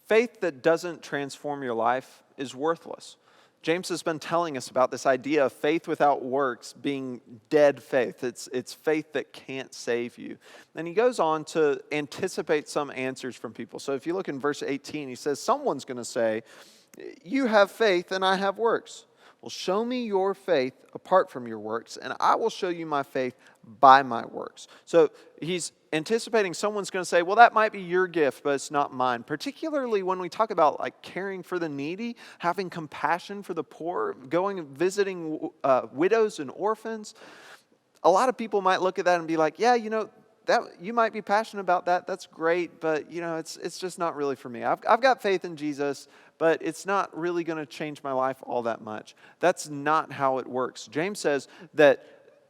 Faith that doesn't transform your life is worthless. James has been telling us about this idea of faith without works being dead faith. It's faith that can't save you. And he goes on to anticipate some answers from people. So if you look in verse 18, he says, someone's going to say, you have faith and I have works. Well, show me your faith apart from your works, and I will show you my faith by my works. So he's anticipating someone's going to say, well, that might be your gift, but it's not mine. Particularly when we talk about like caring for the needy, having compassion for the poor, going and visiting widows and orphans. A lot of people might look at that and be like, yeah, that you might be passionate about that. That's great, but it's just not really for me. I've got faith in Jesus, but it's not really going to change my life all that much. That's not how it works. James says that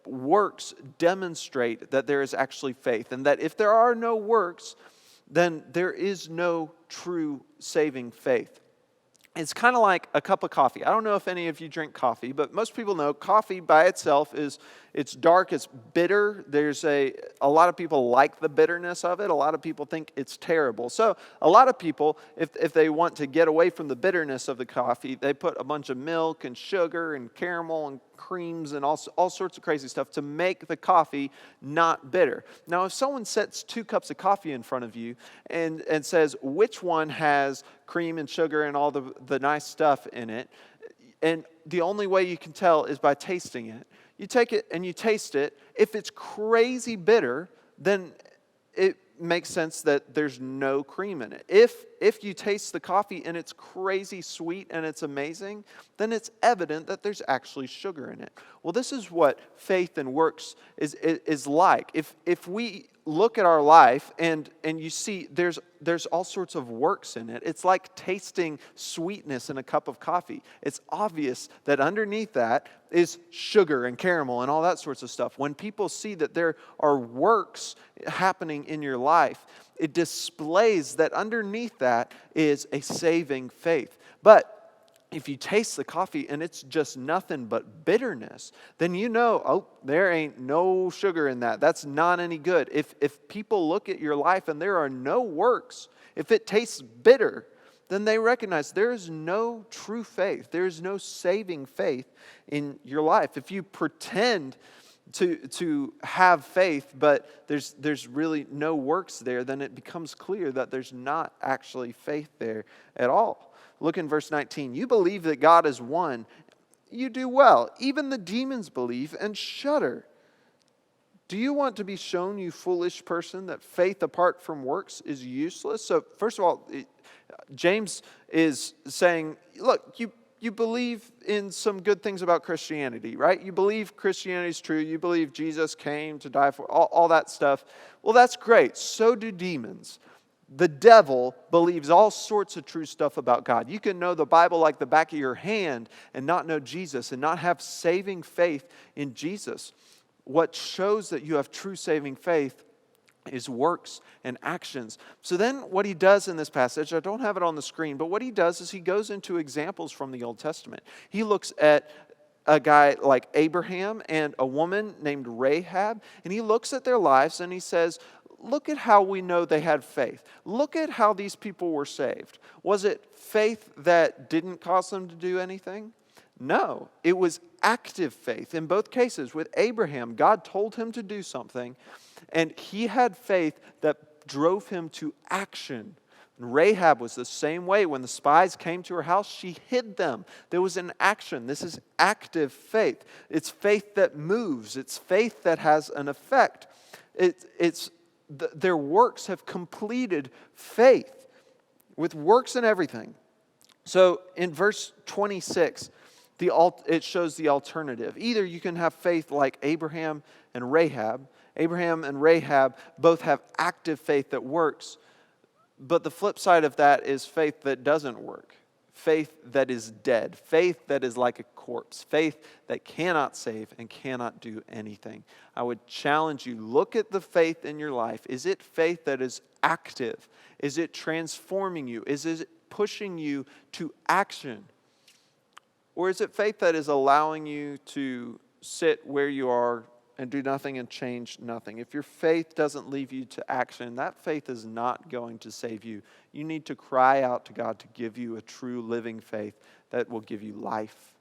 works demonstrate that there is actually faith, and that if there are no works, then there is no true saving faith. It's kind of like a cup of coffee. I don't know if any of you drink coffee, but most people know coffee by itself it's dark, it's bitter. There's a lot of people like the bitterness of it. A lot of people think it's terrible. So a lot of people, if they want to get away from the bitterness of the coffee, they put a bunch of milk and sugar and caramel and creams and all sorts of crazy stuff to make the coffee not bitter. Now, if someone sets 2 cups of coffee in front of you and says, which one has cream and sugar and all the nice stuff in it, and the only way you can tell is by tasting it. You take it and you taste it. If it's crazy bitter, then it makes sense that there's no cream in it. If you taste the coffee and it's crazy sweet and it's amazing, then it's evident that there's actually sugar in it. Well, this is what faith and works is like. If we look at our life and you see there's all sorts of works in it, it's like tasting sweetness in a cup of coffee. It's obvious that underneath that is sugar and caramel and all that sorts of stuff. When people see that there are works happening in your life, it displays that underneath that is a saving faith. But if you taste the coffee and it's just nothing but bitterness, then there ain't no sugar in that. That's not any good. If people look at your life and there are no works, if it tastes bitter, then they recognize there is no true faith. There is no saving faith in your life. If you pretend to have faith, but there's really no works there, then it becomes clear that there's not actually faith there at all. Look in verse 19. You believe that God is one. You do well. Even the demons believe and shudder. Do you want to be shown, you foolish person, that faith apart from works is useless? So first of all, James is saying, look, you believe in some good things about Christianity, right? You believe Christianity is true. You believe Jesus came to die for all that stuff. Well, that's great. So do demons. The devil believes all sorts of true stuff about God. You can know the Bible like the back of your hand and not know Jesus and not have saving faith in Jesus. What shows that you have true saving faith is works and actions. So then what he does in this passage, I don't have it on the screen, but what he does is he goes into examples from the Old Testament. He looks at a guy like Abraham and a woman named Rahab, and he looks at their lives and he says, look at how we know they had faith. Look at how these people were saved. Was it faith that didn't cause them to do anything? No, it was active faith. In both cases, with Abraham, God told him to do something, and he had faith that drove him to action. And Rahab was the same way. When the spies came to her house, she hid them. There was an action. This is active faith. It's faith that moves. It's faith that has an effect. Their works have completed faith with works and everything. So in verse 26, it shows the alternative. Either you can have faith like Abraham and Rahab. Abraham and Rahab both have active faith that works, but the flip side of that is faith that doesn't work. Faith that is dead. Faith that is like a corpse. Faith that cannot save and cannot do anything. I would challenge you, look at the faith in your life. Is it faith that is active? Is it transforming you? Is it pushing you to action? Or is it faith that is allowing you to sit where you are and do nothing and change nothing. If your faith doesn't lead you to action, that faith is not going to save you. You need to cry out to God to give you a true living faith that will give you life